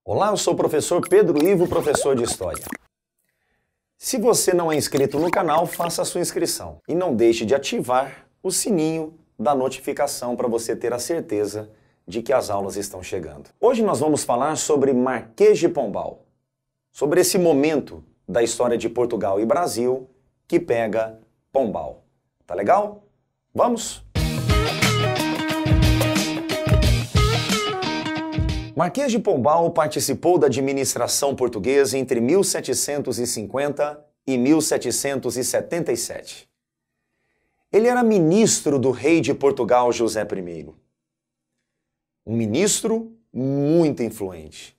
Olá, eu sou o professor Pedro Ivo, professor de História. Se você não é inscrito no canal, faça a sua inscrição. E não deixe de ativar o sininho da notificação para você ter a certeza de que as aulas estão chegando. Hoje nós vamos falar sobre Marquês de Pombal, sobre esse momento da história de Portugal e Brasil que pega Pombal. Tá legal? Vamos? Marquês de Pombal participou da administração portuguesa entre 1750 e 1777. Ele era ministro do rei de Portugal, José I. Um ministro muito influente.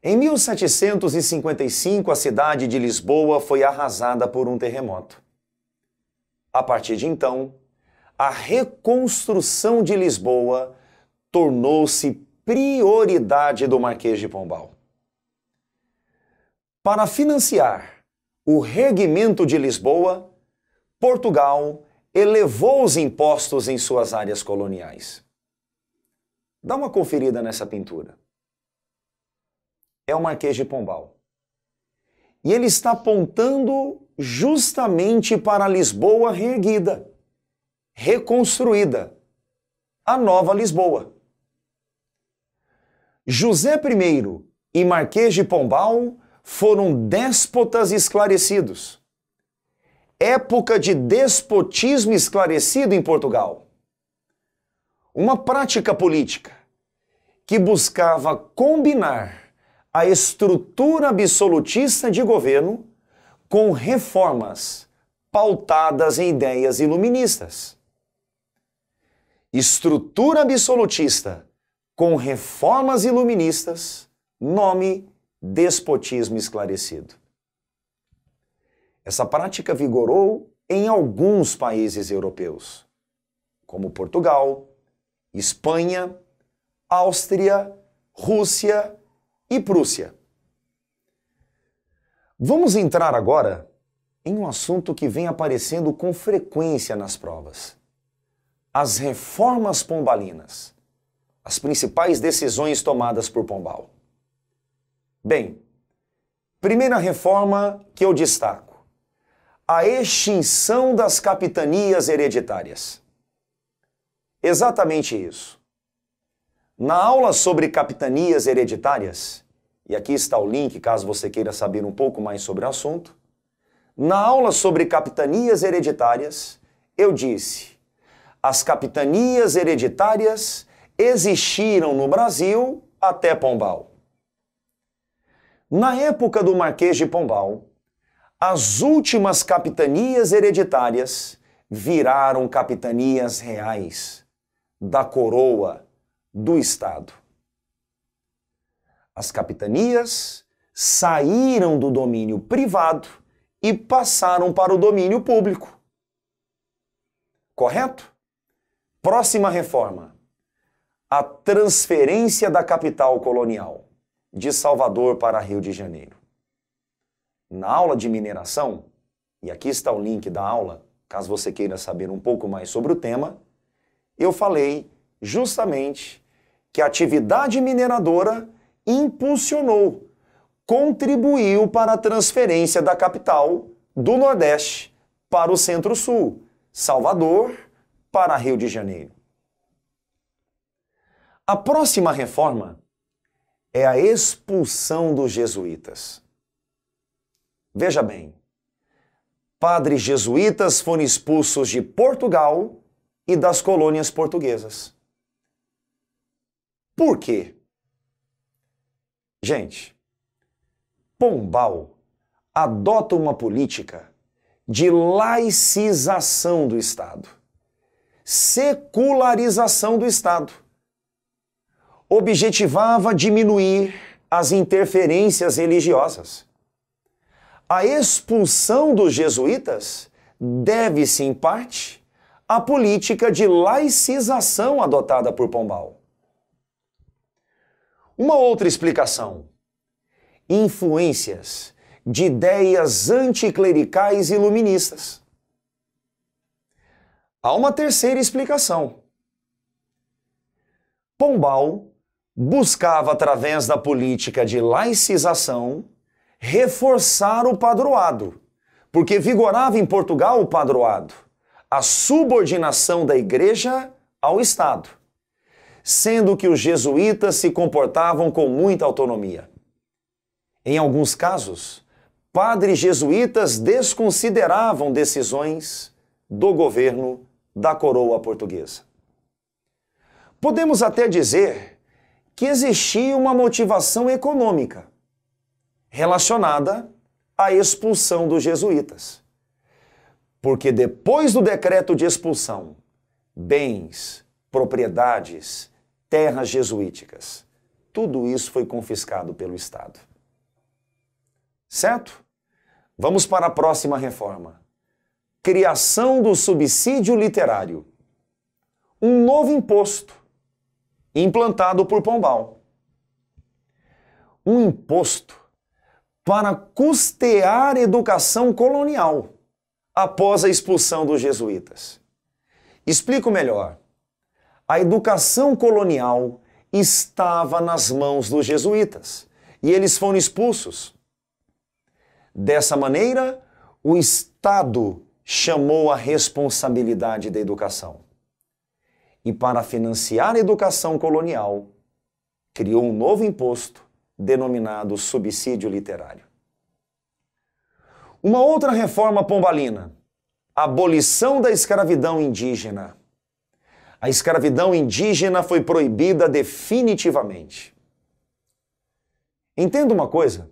Em 1755, a cidade de Lisboa foi arrasada por um terremoto. A partir de então, a reconstrução de Lisboa tornou-se prioridade do Marquês de Pombal. Para financiar o reerguimento de Lisboa, Portugal elevou os impostos em suas áreas coloniais. Dá uma conferida nessa pintura. É o Marquês de Pombal. E ele está apontando justamente para Lisboa reerguida, reconstruída, a nova Lisboa. José I e Marquês de Pombal foram déspotas esclarecidos. Época de despotismo esclarecido em Portugal. Uma prática política que buscava combinar a estrutura absolutista de governo com reformas pautadas em ideias iluministas. Estrutura absolutista com reformas iluministas, nome despotismo esclarecido. Essa prática vigorou em alguns países europeus, como Portugal, Espanha, Áustria, Rússia e Prússia. Vamos entrar agora em um assunto que vem aparecendo com frequência nas provas: as reformas pombalinas. As principais decisões tomadas por Pombal. Bem, primeira reforma que eu destaco: a extinção das capitanias hereditárias. Exatamente isso. Na aula sobre capitanias hereditárias, e aqui está o link caso você queira saber um pouco mais sobre o assunto, na aula sobre capitanias hereditárias, eu disse: as capitanias hereditárias existiram no Brasil até Pombal. Na época do Marquês de Pombal, as últimas capitanias hereditárias viraram capitanias reais, da coroa, do Estado. As capitanias saíram do domínio privado e passaram para o domínio público. Correto? Próxima reforma: a transferência da capital colonial, de Salvador para Rio de Janeiro. Na aula de mineração, e aqui está o link da aula, caso você queira saber um pouco mais sobre o tema, eu falei justamente que a atividade mineradora impulsionou, contribuiu para a transferência da capital do Nordeste para o Centro-Sul, Salvador para Rio de Janeiro. A próxima reforma é a expulsão dos jesuítas. Veja bem, padres jesuítas foram expulsos de Portugal e das colônias portuguesas. Por quê? Gente, Pombal adota uma política de laicização do Estado, secularização do Estado. Objetivava diminuir as interferências religiosas. A expulsão dos jesuítas deve-se, em parte, à política de laicização adotada por Pombal. Uma outra explicação: influências de ideias anticlericais e iluministas. Há uma terceira explicação: Pombal buscava, através da política de laicização, reforçar o padroado, porque vigorava em Portugal o padroado, a subordinação da Igreja ao Estado, sendo que os jesuítas se comportavam com muita autonomia. Em alguns casos, padres jesuítas desconsideravam decisões do governo da coroa portuguesa. Podemos até dizer que existia uma motivação econômica relacionada à expulsão dos jesuítas. Porque depois do decreto de expulsão, bens, propriedades, terras jesuíticas, tudo isso foi confiscado pelo Estado. Certo? Vamos para a próxima reforma. Criação do subsídio literário. Um novo imposto implantado por Pombal. Um imposto para custear a educação colonial após a expulsão dos jesuítas. Explico melhor. A educação colonial estava nas mãos dos jesuítas e eles foram expulsos. Dessa maneira, o Estado chamou a responsabilidade da educação. E para financiar a educação colonial, criou um novo imposto denominado subsídio literário. Uma outra reforma pombalina, a abolição da escravidão indígena. A escravidão indígena foi proibida definitivamente. Entenda uma coisa,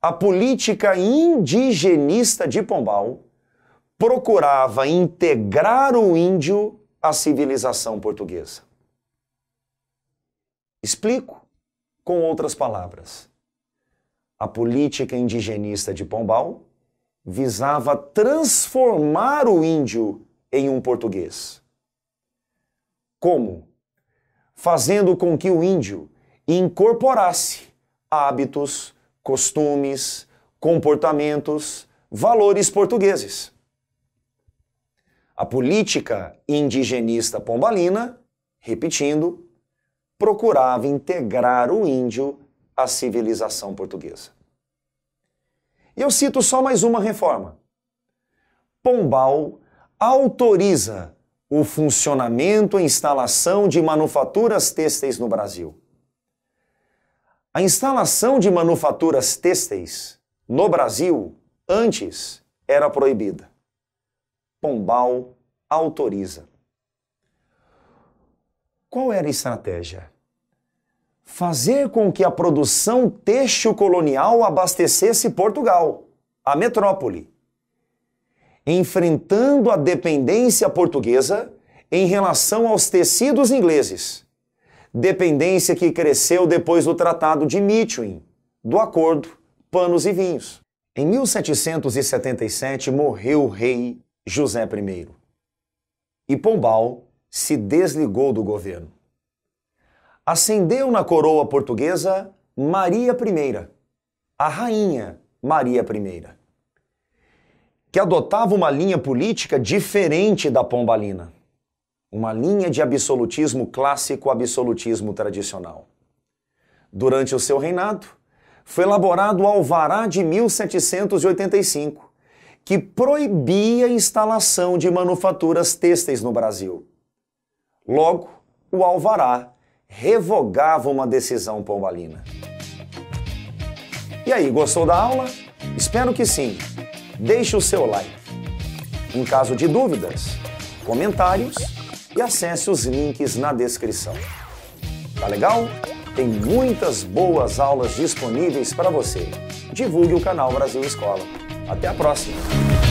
a política indigenista de Pombal procurava integrar o índio à civilização portuguesa. Explico com outras palavras. A política indigenista de Pombal visava transformar o índio em um português. Como? Fazendo com que o índio incorporasse hábitos, costumes, comportamentos, valores portugueses. A política indigenista pombalina, repetindo, procurava integrar o índio à civilização portuguesa. E eu cito só mais uma reforma. Pombal autoriza o funcionamento e instalação de manufaturas têxteis no Brasil. A instalação de manufaturas têxteis no Brasil, antes, era proibida. Pombal autoriza. Qual era a estratégia? Fazer com que a produção têxtil colonial abastecesse Portugal, a metrópole, enfrentando a dependência portuguesa em relação aos tecidos ingleses, dependência que cresceu depois do Tratado de Methuen, do Acordo Panos e Vinhos. Em 1777 morreu o rei José I e Pombal se desligou do governo. Ascendeu na coroa portuguesa Maria I, a rainha Maria I, que adotava uma linha política diferente da pombalina, uma linha de absolutismo clássico, absolutismo tradicional. Durante o seu reinado, foi elaborado o Alvará de 1785, que proibia a instalação de manufaturas têxteis no Brasil. Logo, o Alvará revogava uma decisão pombalina. E aí, gostou da aula? Espero que sim. Deixe o seu like. Em caso de dúvidas, comentários e acesse os links na descrição. Tá legal? Tem muitas boas aulas disponíveis para você. Divulgue o canal Brasil Escola. Até a próxima!